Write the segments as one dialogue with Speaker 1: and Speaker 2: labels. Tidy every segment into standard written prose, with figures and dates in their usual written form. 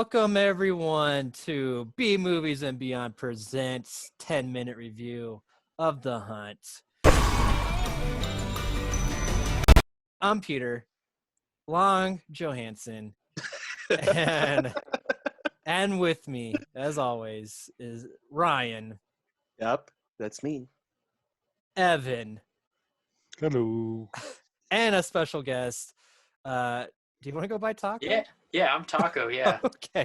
Speaker 1: Welcome everyone to B Movies and Beyond presents 10-minute review of The Hunt. I'm Peter Long Johansson, and with me, as always, is Ryan.
Speaker 2: Yep, that's me.
Speaker 1: Evan.
Speaker 3: Hello.
Speaker 1: And a special guest. Do you want to go by Tako?
Speaker 4: Yeah, I'm Tako, yeah.
Speaker 1: Okay.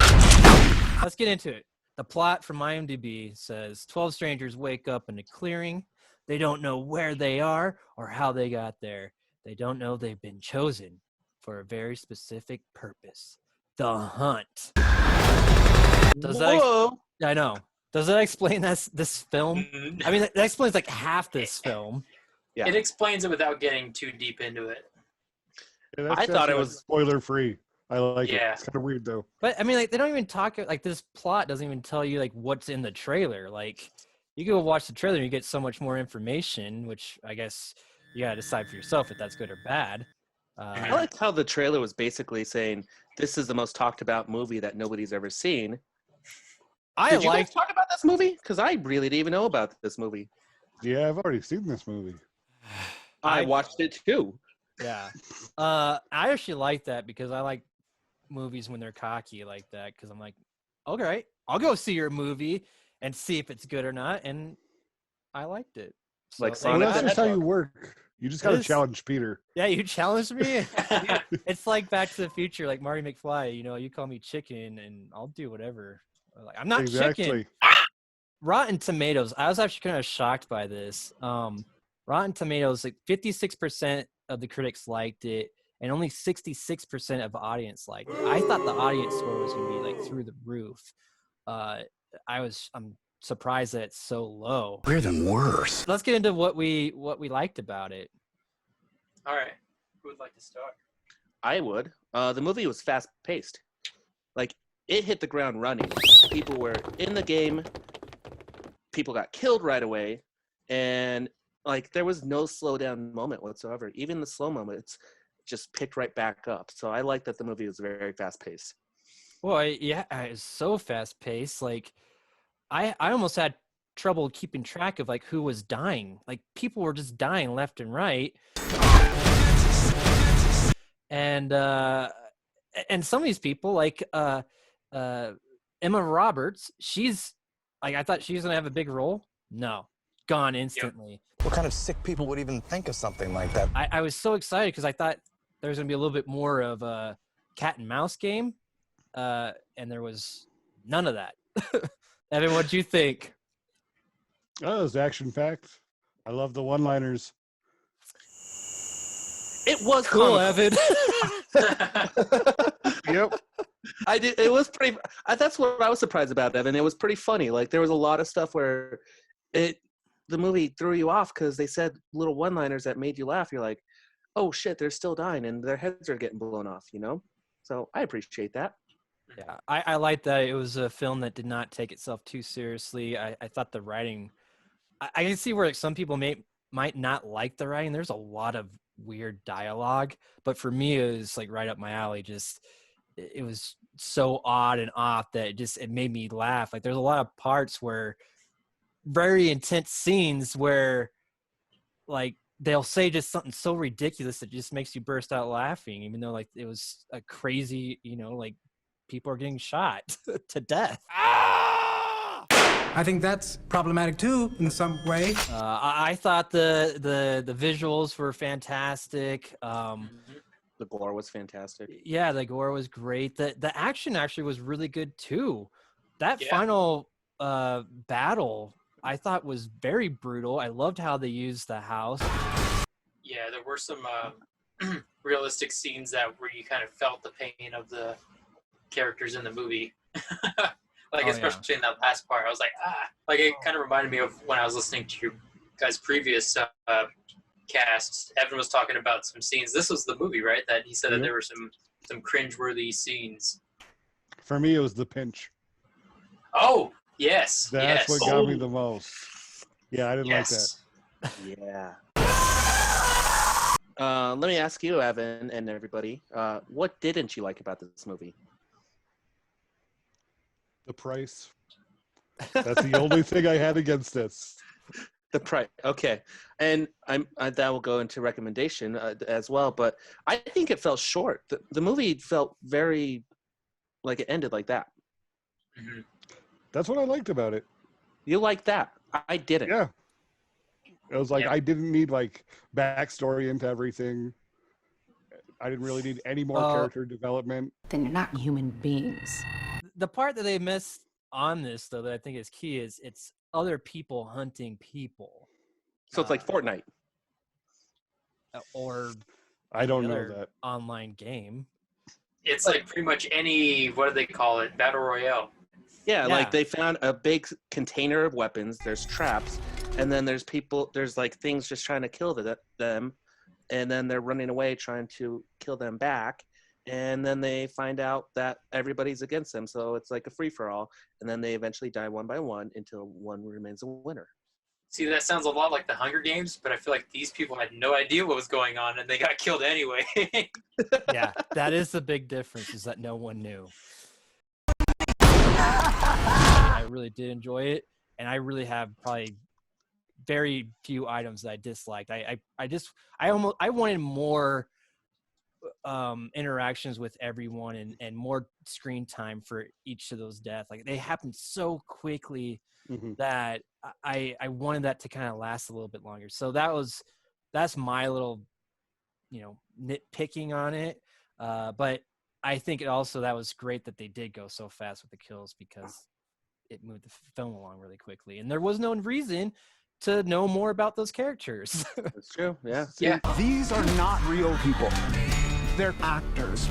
Speaker 1: Let's get into it. The plot from IMDb says 12 strangers wake up in a clearing. They don't know where they are or how they got there. They don't know they've been chosen for a very specific purpose. The hunt. I know. Does that explain this film? I mean, that explains like half this film.
Speaker 4: Yeah. It explains it without getting too deep into it.
Speaker 3: Yeah,
Speaker 2: I thought it was
Speaker 3: spoiler-free. I like it.
Speaker 4: Yeah.
Speaker 3: It's kind of weird, though.
Speaker 1: But, I mean, like, they don't even talk, like, this plot doesn't even tell you, like, what's in the trailer. Like, you go watch the trailer and you get so much more information, which I guess you gotta decide for yourself if that's good or bad.
Speaker 2: I like how the trailer was basically saying, this is the most talked about movie that nobody's ever seen. Did you guys talk about this movie? Because I really didn't even know about this movie.
Speaker 3: Yeah, I've already seen this movie.
Speaker 2: I watched it, too.
Speaker 1: Yeah. I actually like that because I like movies when they're cocky like that because I'm like, okay, I'll go see your movie and see if it's good or not, and I liked it. So,
Speaker 2: Like
Speaker 3: Well,
Speaker 2: Sonic
Speaker 3: that's
Speaker 2: the
Speaker 3: just how
Speaker 2: Hedgehog.
Speaker 3: you work. You just got to challenge Peter.
Speaker 1: Yeah, you challenged me. It's like Back to the Future, like Marty McFly. You know, you call me chicken, and I'll do whatever. Like, I'm not chicken. Rotten Tomatoes. I was actually kind of shocked by this. Rotten Tomatoes, like 56% of the critics liked it, and only 66% of the audience liked it. I thought the audience score was going to be like through the roof. I'm surprised that it's so low.
Speaker 5: We're the worst.
Speaker 1: Let's get into what we liked about it.
Speaker 4: All right, who would like to start?
Speaker 2: I would. The movie was fast-paced. Like, it hit the ground running. People were in the game. People got killed right away. And, like, there was no slow-down moment whatsoever. Even the slow moments just picked right back up. So I like that the movie was very fast-paced.
Speaker 1: Well, yeah, it's so fast-paced. Like, I almost had trouble keeping track of, like, who was dying. Like, people were just dying left and right. And some of these people, like Emma Roberts, she's like, I thought she was gonna have a big role. No, gone instantly.
Speaker 5: Yep. What kind of sick people would even think of something like that?
Speaker 1: I was so excited because I thought there was gonna be a little bit more of a cat and mouse game, and there was none of that. Evan, what'd you think?
Speaker 3: Oh, it was action-packed. I love the one-liners.
Speaker 2: It was
Speaker 1: cool, Evan.
Speaker 3: Yep.
Speaker 2: I did. It was pretty. That's what I was surprised about, Evan. It was pretty funny. Like, there was a lot of stuff where the movie threw you off because they said little one-liners that made you laugh. You're like, oh shit, they're still dying and their heads are getting blown off. You know. So I appreciate that.
Speaker 1: Yeah, I like that it was a film that did not take itself too seriously. I thought the writing. I can see where, like, some people might not like the writing. There's a lot of weird dialogue, but for me it was like right up my alley. Just it was so odd and off that it made me laugh. Like, there's a lot of parts where very intense scenes where, like, they'll say just something so ridiculous that just makes you burst out laughing, even though, like, it was a crazy, you know, like, people are getting shot to death.
Speaker 6: I think that's problematic too, in some way.
Speaker 1: I thought the visuals were fantastic.
Speaker 2: The gore was fantastic.
Speaker 1: Yeah, the gore was great. The action actually was really good too. That final battle I thought was very brutal. I loved how they used the house.
Speaker 4: Yeah, there were some realistic scenes where you kind of felt the pain of the characters in the movie. Like, especially in that last part, I was like, like, it kind of reminded me of when I was listening to your guys' previous casts. Evan was talking about some scenes. This was the movie, right? That he said that there were some cringeworthy scenes.
Speaker 3: For me, it was the pinch.
Speaker 4: Oh, yes.
Speaker 3: That's what got me the most. Yeah, I didn't like that.
Speaker 2: Yeah. Let me ask you, Evan, and everybody, what didn't you like about this movie?
Speaker 3: The price. That's the only thing I had against this.
Speaker 2: The price. Okay, and that will go into recommendation as well. But I think it fell short. The movie felt very like it ended like that.
Speaker 4: Mhm.
Speaker 3: That's what I liked about it.
Speaker 2: You like that? I didn't.
Speaker 3: Yeah. It was like
Speaker 4: Yeah.
Speaker 3: I didn't need like backstory into everything. I didn't really need any more character development.
Speaker 7: Then you're not human beings.
Speaker 1: The part that they missed on this, though, that I think is key is it's other people hunting people.
Speaker 2: So it's like Fortnite.
Speaker 1: Or
Speaker 3: I don't
Speaker 1: any
Speaker 3: know
Speaker 1: other
Speaker 3: that.
Speaker 1: online game.
Speaker 4: It's like pretty much any, what do they call it? Battle Royale.
Speaker 2: Yeah,
Speaker 1: Yeah.
Speaker 2: like they found a big container of weapons. There's traps, and then there's people. There's like things just trying to kill them, and then they're running away trying to kill them back. And then they find out that everybody's against them, so it's like a free for all. And then they eventually die one by one until one remains a winner.
Speaker 4: See, that sounds a lot like the Hunger Games, but I feel like these people had no idea what was going on, and they got killed anyway.
Speaker 1: Yeah, that is the big difference, is that no one knew. I really did enjoy it, and I really have probably very few items that I disliked. I wanted more interactions with everyone and more screen time for each of those deaths. Like, they happened so quickly that I wanted that to kind of last a little bit longer. So that's my little, nitpicking on it. But I think that was great that they did go so fast with the kills, because it moved the film along really quickly, and there was no reason to know more about those characters.
Speaker 2: That's true. Yeah.
Speaker 4: Yeah.
Speaker 6: These are not real people. They're actors.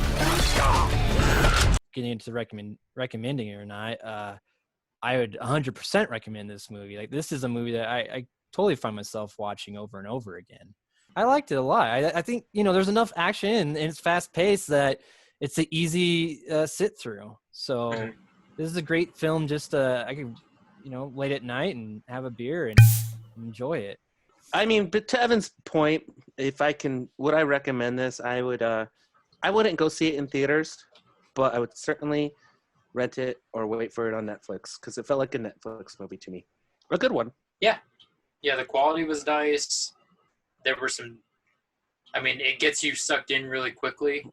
Speaker 1: Getting into recommending it or not, I would 100% recommend this movie. Like, this is a movie that I totally find myself watching over and over again. I liked it a lot. I think, there's enough action and it's fast paced that it's an easy sit through. So this is a great film. Just I could, late at night and have a beer and enjoy it.
Speaker 2: I mean, but to Evan's point, would I recommend this? I wouldn't go see it in theaters, but I would certainly rent it or wait for it on Netflix, because it felt like a Netflix movie to me. A good one.
Speaker 4: Yeah, the quality was nice. There were some, it gets you sucked in really quickly.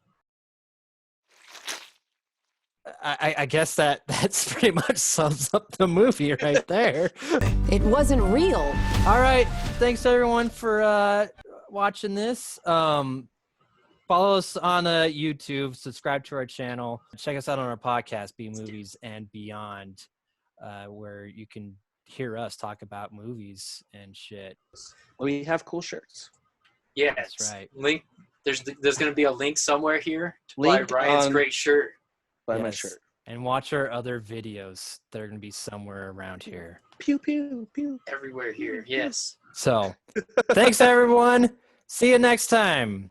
Speaker 1: I guess that's pretty much sums up the movie right there.
Speaker 7: It wasn't real.
Speaker 1: All right. Thanks, everyone, for watching this. Follow us on YouTube. Subscribe to our channel. Check us out on our podcast, B Movies and Beyond, where you can hear us talk about movies and shit.
Speaker 2: We have cool shirts.
Speaker 4: Yeah,
Speaker 1: That's right.
Speaker 4: Link. There's going to be a link somewhere here to buy
Speaker 2: Link
Speaker 4: Ryan's
Speaker 2: on-
Speaker 4: great shirt.
Speaker 2: Buy my
Speaker 1: Yes.
Speaker 2: shirt.
Speaker 1: And watch our other videos. They're going to be somewhere around here.
Speaker 2: Pew, pew, pew.
Speaker 4: Everywhere here. Yes.
Speaker 1: So, thanks, everyone. See you next time.